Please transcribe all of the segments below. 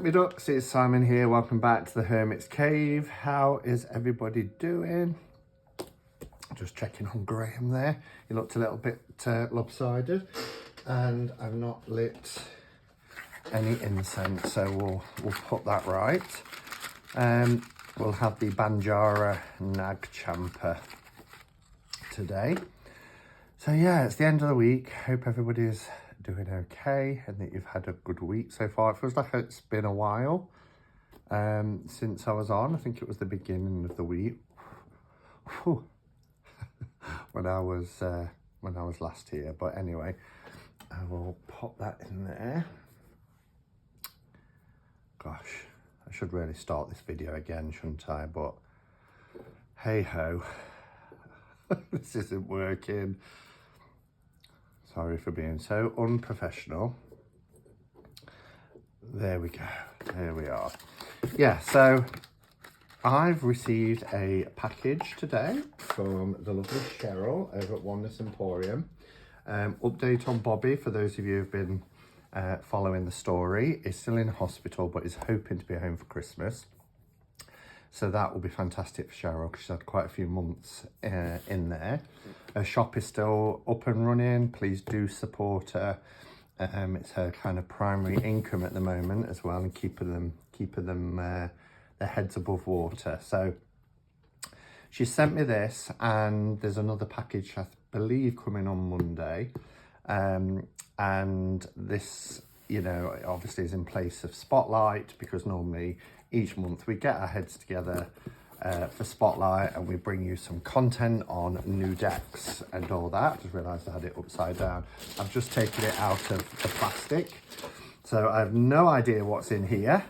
up me ducks, it's Simon here. Welcome back to the Hermit's Cave. How is everybody doing? Just checking on Graham there. He looked a little bit lopsided, and I've not lit any incense, so we'll put that right. We'll have the Banjara Nag Champa today. So yeah, it's the end of the week. Hope everybody's doing okay and that you've had a good week so far. It feels like it's been a while since I was on. I think it was the beginning of the week when I was last here. But anyway, I will pop that in there. Gosh, I should really start this video again, shouldn't I? But hey ho, this isn't working. Sorry for being so unprofessional. There we go. There we are. Yeah, so I've received a package today from the lovely Cheryl over at Oneness Emporium. Update on Bobby, for those of you who've been following the story, is still in hospital but is hoping to be home for Christmas. So that will be fantastic for Cheryl because she's had quite a few months in there. Her shop is still up and running. Please do support her. It's her kind of primary income at the moment as well, and keeping them their heads above water. So she sent me this, and there's another package I believe coming on Monday. And this, you know, obviously is in place of Spotlight, because normally each month we get our heads together for Spotlight and we bring you some content on new decks and all that. I just realised I had it upside down. I've just taken it out of the plastic, so I have no idea what's in here,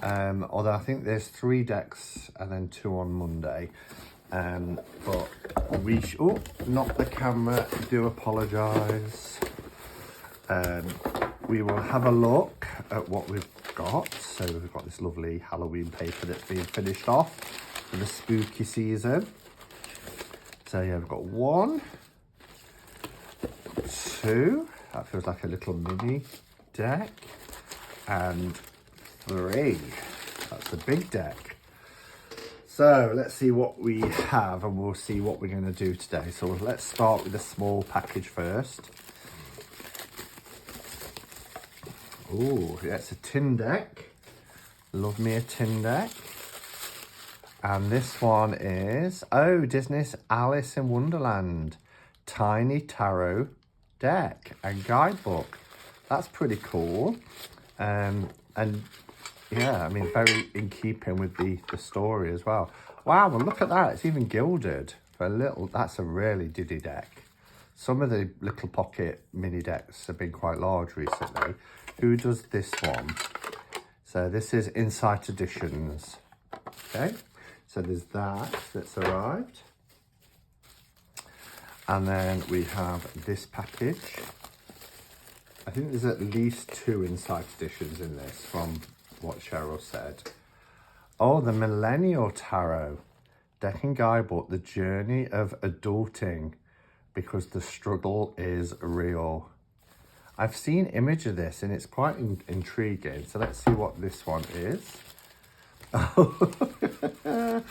although I think there's 3 decks and then 2 on Monday. But we not the camera, do apologise. We will have a look at what we've got. So we've got this lovely Halloween paper that's being finished off for the spooky season. So yeah, we've got 1, 2, that feels like a little mini deck, and 3, that's a big deck. So let's see what we have, and we'll see what we're going to do today. So let's start with a small package first. Oh, yeah, it's a tin deck. Love me a tin deck. And this one is, oh, Disney's Alice in Wonderland Tiny Tarot Deck and Guidebook. That's pretty cool. And yeah, I mean, very in keeping with the story as well. Wow, well, look at that. It's even gilded for a little. That's a really diddy deck. Some of the little pocket mini decks have been quite large recently. Who does this one? So this is Insight Editions. Okay, so there's that's arrived. And then we have this package. I think there's at least 2 Insight Editions in this, from what Cheryl said. Oh, the Millennial Tarot Deck and Guidebook, The Journey of Adulting, because the struggle is real. I've seen image of this and it's quite intriguing. So let's see what this one is. Oh,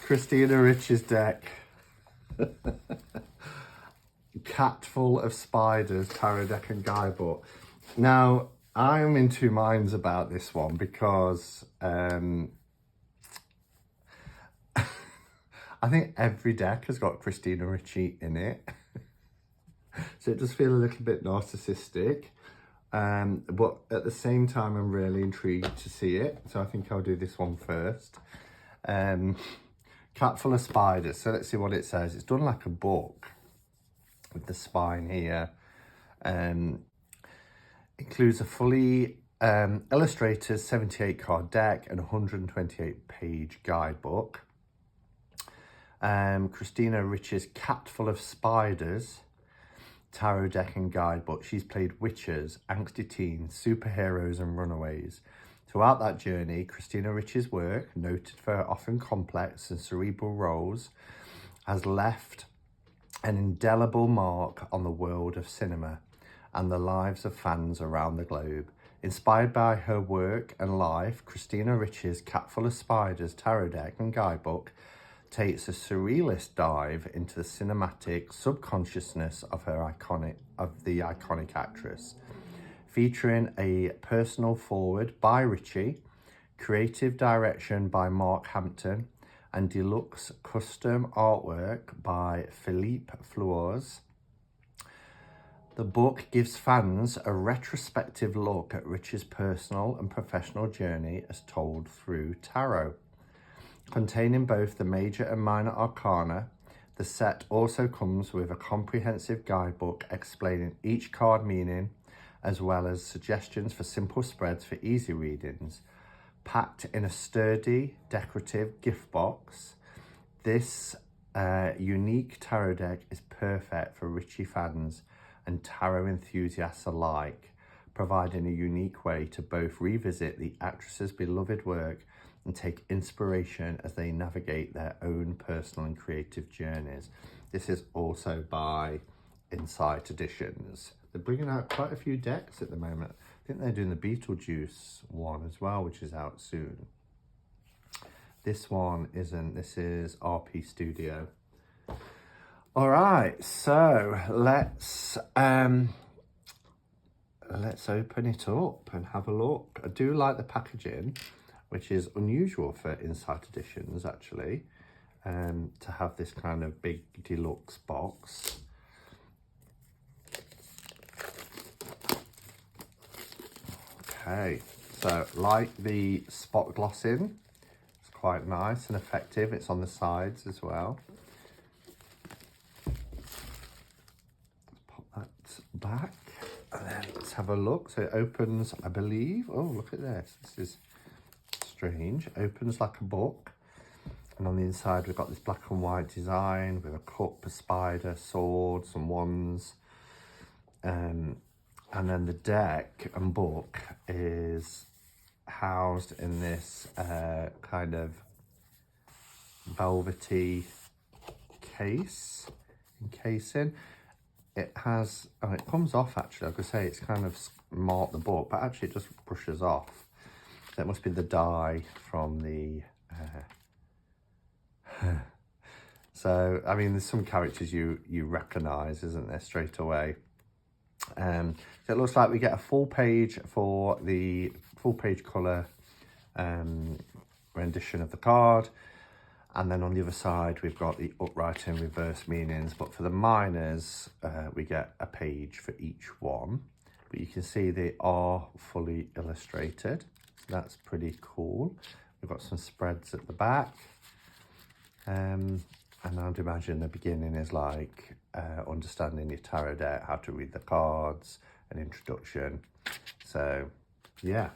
Christina Ricci's deck. Cat Full of Spiders Tarot Deck and Guidebook. Now, I'm in 2 minds about this one because I think every deck has got Christina Ricci in it. So it does feel a little bit narcissistic, but at the same time, I'm really intrigued to see it. So I think I'll do this one first. Cat Full of Spiders. So let's see what it says. It's done like a book with the spine here. Includes a fully illustrated 78 card deck and 128 page guidebook. Christina Ricci's Cat Full of Spiders Tarot Deck and Guidebook. She's played witches, angsty teens, superheroes and runaways. Throughout that journey, Christina Ricci's work, noted for her often complex and cerebral roles, has left an indelible mark on the world of cinema and the lives of fans around the globe. Inspired by her work and life, Christina Ricci's Cat Full of Spiders tarot deck and guidebook takes a surrealist dive into the cinematic subconsciousness of the iconic actress, featuring a personal foreword by Ricci, creative direction by Mark Hampton, and deluxe custom artwork by Philippe Fleurs. The book gives fans a retrospective look at Ricci's personal and professional journey as told through tarot. Containing both the major and minor arcana, the set also comes with a comprehensive guidebook explaining each card meaning, as well as suggestions for simple spreads for easy readings. Packed in a sturdy, decorative gift box, this unique tarot deck is perfect for Ricci fans and tarot enthusiasts alike, providing a unique way to both revisit the actress's beloved work and take inspiration as they navigate their own personal and creative journeys. This is also by Insight Editions. They're bringing out quite a few decks at the moment. I think they're doing the Beetlejuice one as well, which is out soon. This one isn't. This is RP Studio. All right, so let's open it up and have a look. I do like the packaging, which is unusual for Insight Editions actually, to have this kind of big deluxe box. Okay, so like the spot glossing, it's quite nice and effective. It's on the sides as well. Let's pop that back and then let's have a look. So it opens, I believe, oh, look at this. This is strange. It opens like a book. And on the inside, we've got this black and white design with a cup, a spider, sword, some wands. And then the deck and book is housed in this kind of velvety encasing. It has, oh, it comes off actually. I could say it's kind of marked the book, but actually it just brushes off. So it must be the dye from the... So, I mean, there's some characters you recognise, isn't there, straight away. So it looks like we get a full page for the full page colour rendition of the card, and then on the other side we've got the upright and reverse meanings, but for the minors we get a page for each one, but you can see they are fully illustrated, so that's pretty cool. We've got some spreads at the back, and I'd imagine the beginning is like understanding your tarot deck, how to read the cards, an introduction. So yeah,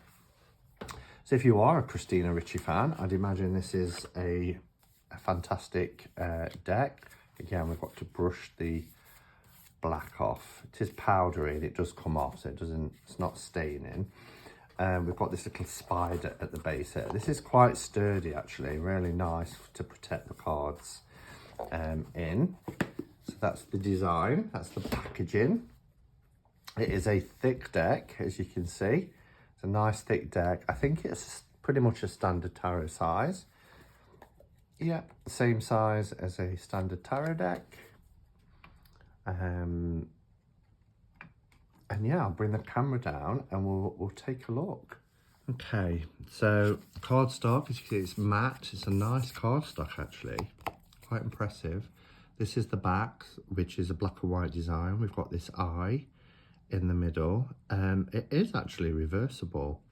so if you are a Christina Ricci fan, I'd imagine this is a fantastic deck. Again, we've got to brush the black off. It is powdery and it does come off, so it's not staining. We've got this little spider at the base here. This is quite sturdy actually, really nice to protect the cards in. So that's the design, that's the packaging. It is a thick deck, as you can see. It's a nice thick deck. I think it's pretty much a standard tarot size. Yeah, same size as a standard tarot deck. And yeah, I'll bring the camera down and we'll take a look. Okay, so cardstock, as you can see, it's matte. It's a nice cardstock actually, quite impressive. This is the back, which is a black and white design. We've got this eye in the middle. It is actually reversible.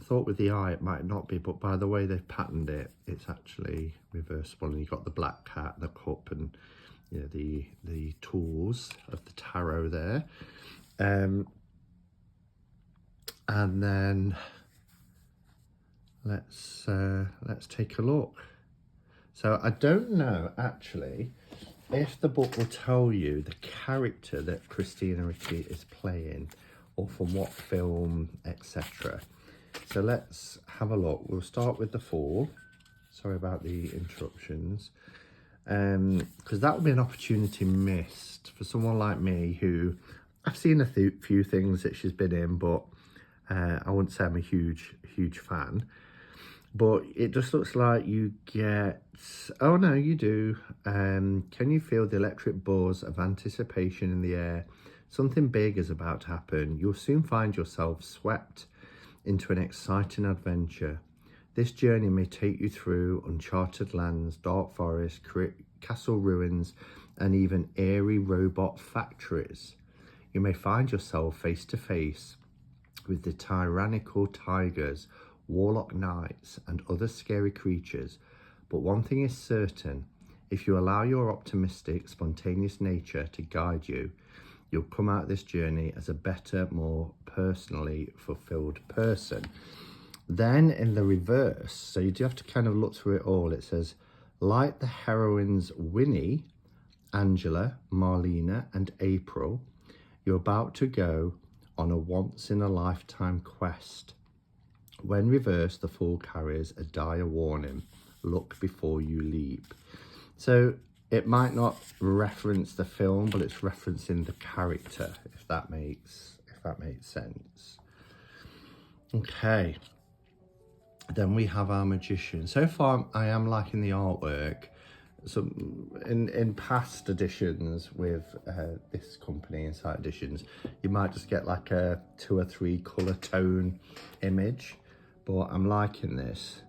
I thought with the eye it might not be, but by the way they've patterned it, it's actually reversible. And you've got the black cat, the cup, and you know, the tools of the tarot there. And then let's take a look. So I don't know actually if the book will tell you the character that Christina Ricci is playing, or from what film, etc. So let's have a look. We'll start with the Fool. Sorry about the interruptions. Because that would be an opportunity missed for someone like me who, I've seen a few things that she's been in, but I wouldn't say I'm a huge fan, but it just looks like you get, oh no, you do. Can you feel the electric buzz of anticipation in the air? Something big is about to happen. You'll soon find yourself swept into an exciting adventure. This journey may take you through uncharted lands, dark forests, castle ruins, and even eerie robot factories. You may find yourself face to face with the tyrannical tigers, warlock knights, and other scary creatures. But one thing is certain, if you allow your optimistic, spontaneous nature to guide you, you'll come out this journey as a better, more personally fulfilled person. Then in the reverse, so you do have to kind of look through it all, it says, like the heroines Winnie, Angela, Marlena, and April, you're about to go on a once-in-a-lifetime quest. When reversed, the fool carries a dire warning. Look before you leap. So it might not reference the film, but it's referencing the character, if that makes sense. Okay. Then we have our magician. So far, I am liking the artwork. So in past editions with this company, Insight Editions, you might just get like a 2 or 3 colour tone image, but I'm liking this.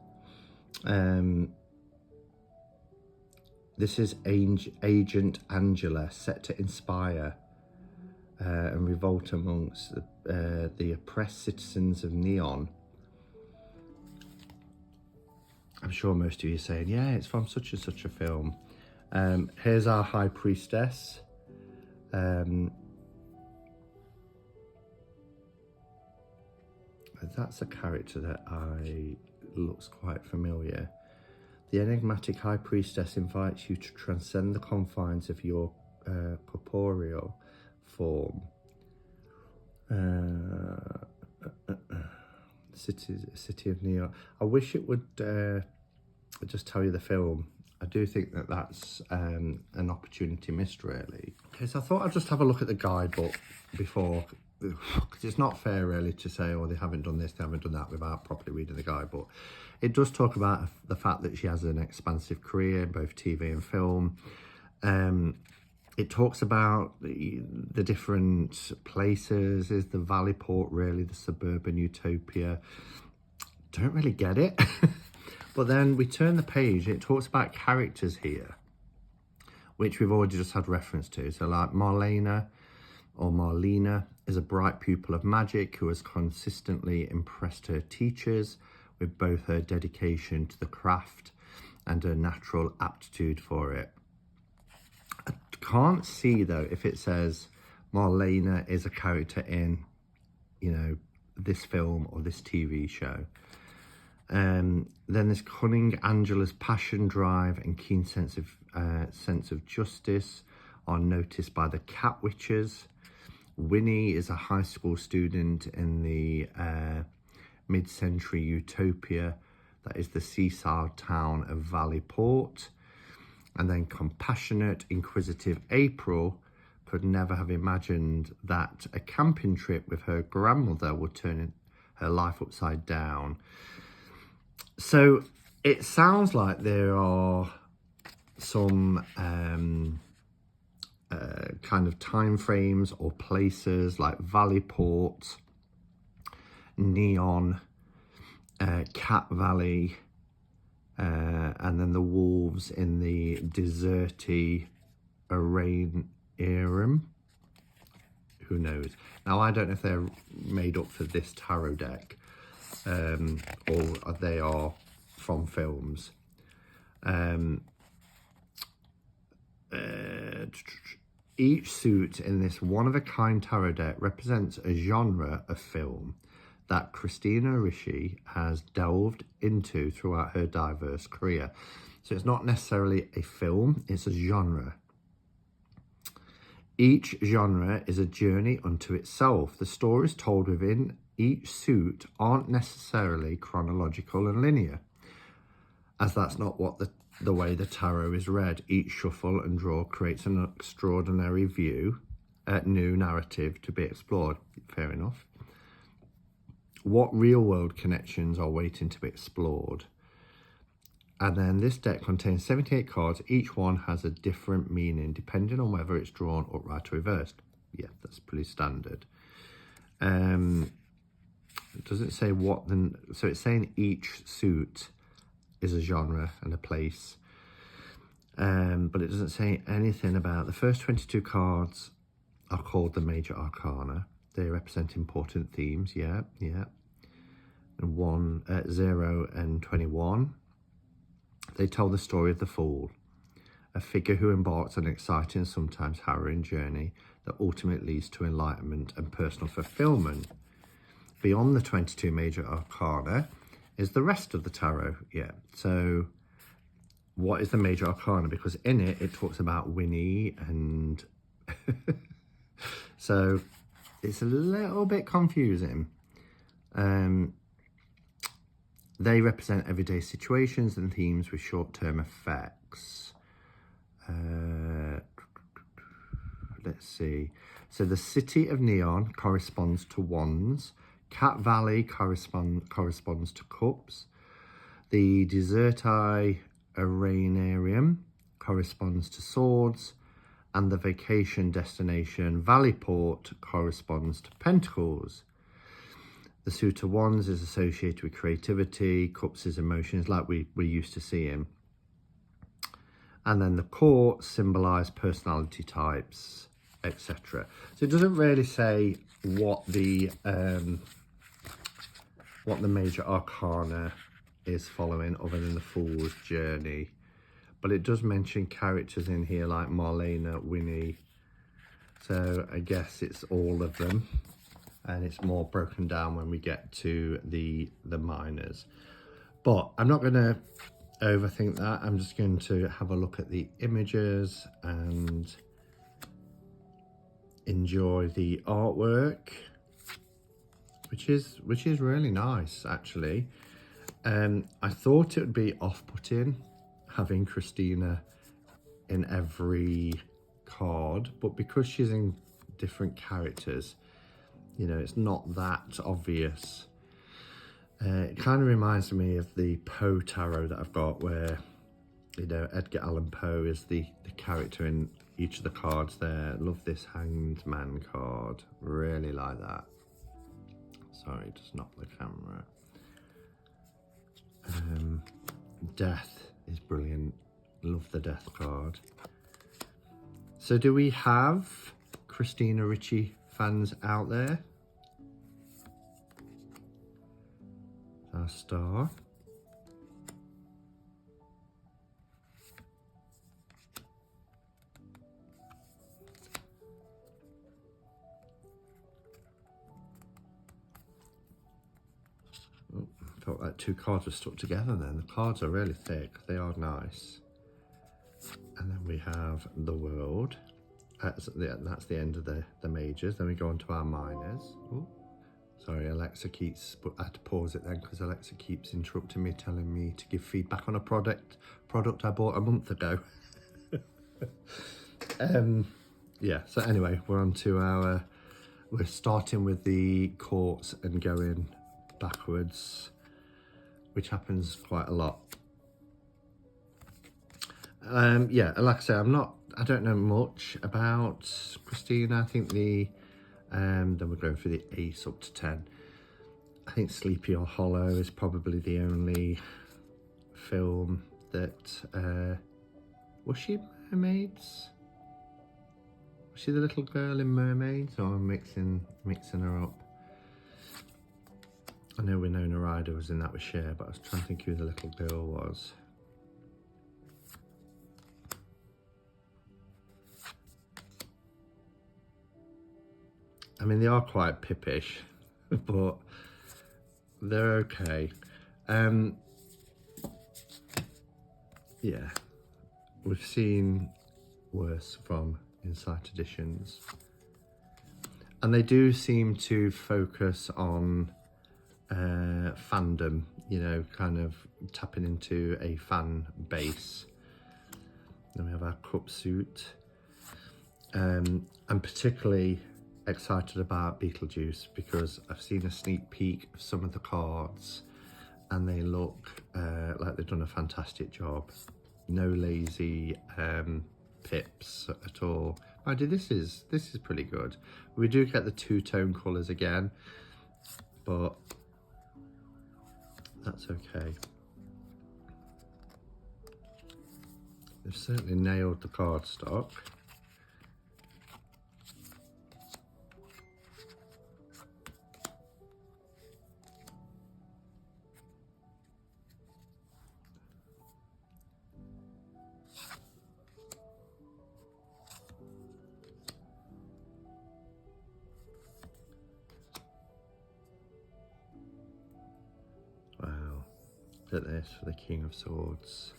This is Agent Angela, set to inspire and revolt amongst the oppressed citizens of Neon. I'm sure most of you are saying, yeah, it's from such and such a film. Here's our High Priestess. That's a character that looks quite familiar. The enigmatic High Priestess invites you to transcend the confines of your corporeal form. City of Neon. I wish it would just tell you the film. I do think that that's an opportunity missed, really. Okay, so I thought I'd just have a look at the guidebook before, because it's not fair really to say, oh, they haven't done this, they haven't done that, without properly reading the guidebook. It does talk about the fact that she has an expansive career in both TV and film. It talks about the different places. Is the Valley Port really the suburban utopia? Don't really get it. But then we turn the page, it talks about characters here, which we've already just had reference to. So like Marlena is a bright pupil of magic who has consistently impressed her teachers with both her dedication to the craft and her natural aptitude for it. I can't see though if it says Marlena is a character in, you know, this film or this TV show. Then there's cunning Angela's passion, drive, and keen sense of justice are noticed by the cat witches. Winnie is a high school student in the mid-century utopia that is the seaside town of Valley Port. And then compassionate, inquisitive April could never have imagined that a camping trip with her grandmother would turn her life upside down. So it sounds like there are some kind of time frames or places like Valley Port, Neon, Cat Valley, and then the wolves in the deserty Aranium. Who knows? Now, I don't know if they're made up for this tarot deck, or they are from films. Each suit in this one-of-a-kind tarot deck represents a genre of film that Christina Ricci has delved into throughout her diverse career. So it's not necessarily a film, it's a genre. Each genre is a journey unto itself. The stories told within each suit aren't necessarily chronological and linear, as that's not what the way the tarot is read. Each shuffle and draw creates an extraordinary new narrative to be explored. Fair enough. What real world connections are waiting to be explored? And then this deck contains 78 cards. Each one has a different meaning depending on whether it's drawn upright or reversed. Yeah, that's pretty standard. It doesn't say what then. So it's saying each suit is a genre and a place. But it doesn't say anything about the first 22 cards are called the major arcana. They represent important themes. Yeah. And 0 and 21. They tell the story of the Fool, a figure who embarks on an exciting, sometimes harrowing journey that ultimately leads to enlightenment and personal fulfillment. Beyond the 22 major arcana is the rest of the tarot. Yeah. So what is the major arcana? Because in it, it talks about Winnie and so it's a little bit confusing. They represent everyday situations and themes with short-term effects. Let's see. So the City of Neon corresponds to Wands. Cat Valley corresponds to Cups. The Deserti Arenarium corresponds to Swords. And the vacation destination Valleyport corresponds to Pentacles. The suit of Wands is associated with creativity. Cups is emotions, like we're used to seeing. And then the court symbolise personality types, etc. So it doesn't really say what the major arcana is following, other than the Fool's journey. But it does mention characters in here like Marlena, Winnie. So I guess it's all of them. And it's more broken down when we get to the minors. But I'm not going to overthink that. I'm just going to have a look at the images and enjoy the artwork, which is really nice, actually. I thought it would be off-putting having Christina in every card, but because she's in different characters, you know, it's not that obvious. It kind of reminds me of the Poe tarot that I've got, where, you know, Edgar Allan Poe is the character in each of the cards there. Love this Hanged Man card. Really like that. Sorry, just knocked the camera. Death is brilliant. Love the Death card. So do we have Christina Ricci fans out there? Our star. Oh, I felt like two cards were stuck together then. The cards are really thick. They are nice. And then we have the World. That's the end of the majors. Then we go on to our minors. Ooh. Sorry, Alexa keeps, but I had to pause it then because Alexa keeps interrupting me, telling me to give feedback on a product I bought a month ago. Yeah, so anyway, we're on to we're starting with the courts and going backwards, which happens quite a lot. Yeah, and like I say, I don't know much about Christina. I think then we're going for the Ace up to 10. I think Sleepy or Hollow is probably the only film that, was she Mermaids? Was she the little girl in Mermaids, or I'm mixing her up? I know Winona Ryder was in that with Cher, but I was trying to think who the little girl was. I mean, they are quite pippish, but they're okay. Yeah, we've seen worse from Insight Editions. And they do seem to focus on fandom, you know, kind of tapping into a fan base. Then we have our cup suit. And particularly excited about Beetlejuice because I've seen a sneak peek of some of the cards and they look like they've done a fantastic job. No lazy pips at all. This is pretty good. We do get the two-tone colours again, but that's okay. They've certainly nailed the cardstock. Wow, look at this for the King of Swords.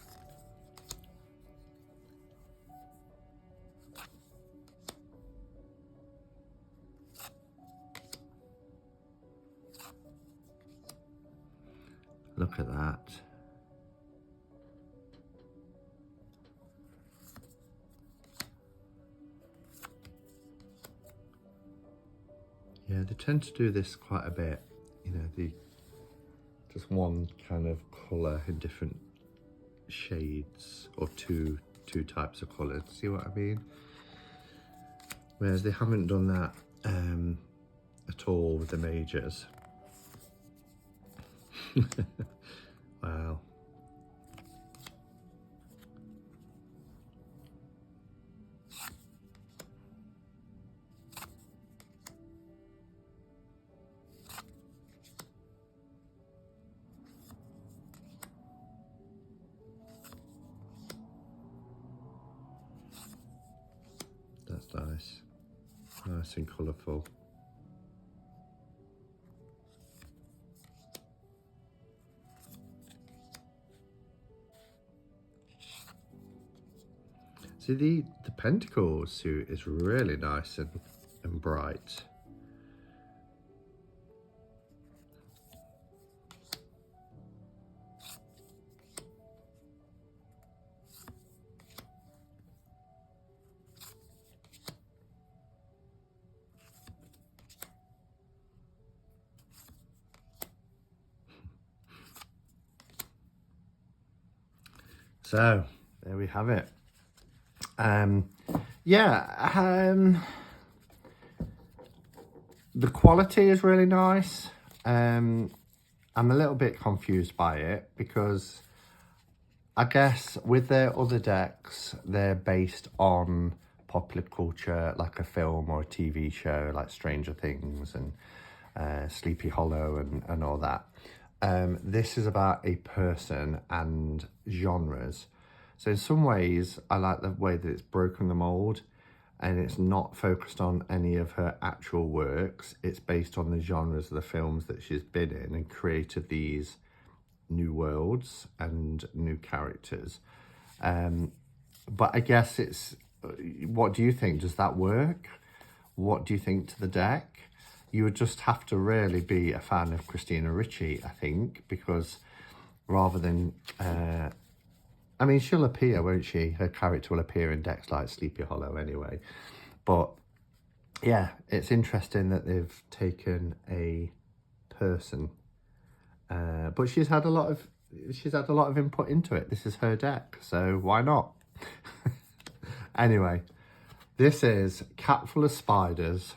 Look at that. Yeah, they tend to do this quite a bit. You know, just one kind of colour in different shades, or two types of colours. See what I mean? Whereas they haven't done that at all with the majors. Wow. That's nice. Nice and colourful. See, the Pentacles suit is really nice and bright. So there we have it. The quality is really nice. I'm a little bit confused by it because I guess with their other decks, they're based on popular culture, like a film or a TV show like Stranger Things and Sleepy Hollow and all that. This is about a person and genres. So in some ways, I like the way that it's broken the mold and it's not focused on any of her actual works. It's based on the genres of the films that she's been in and created these new worlds and new characters. But I guess it's, what do you think? Does that work? What do you think to the deck? You would just have to really be a fan of Christina Ricci, I think, because rather than, I mean, she'll appear, won't she? Her character will appear in decks like Sleepy Hollow anyway. But yeah, it's interesting that they've taken a person, but she's had a lot of input into it. This is her deck, so why not? Anyway, this is Cat Full of Spiders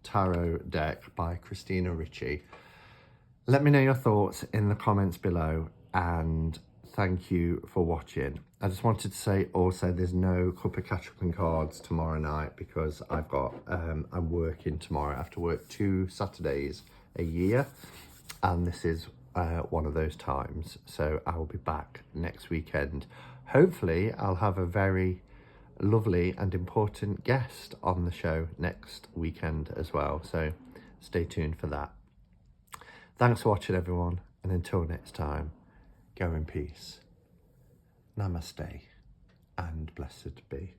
tarot deck by Christina Ricci. Let me know your thoughts in the comments below, and thank you for watching. I just wanted to say also there's no Cup of Catch Up and Cards tomorrow night because I've got I'm working tomorrow. I have to work 2 Saturdays a year, and this is one of those times, so I will be back next weekend. Hopefully I'll have a very lovely and important guest on the show next weekend as well, so stay tuned for that. Thanks for watching, everyone, and until next time, go in peace. Namaste and blessed be.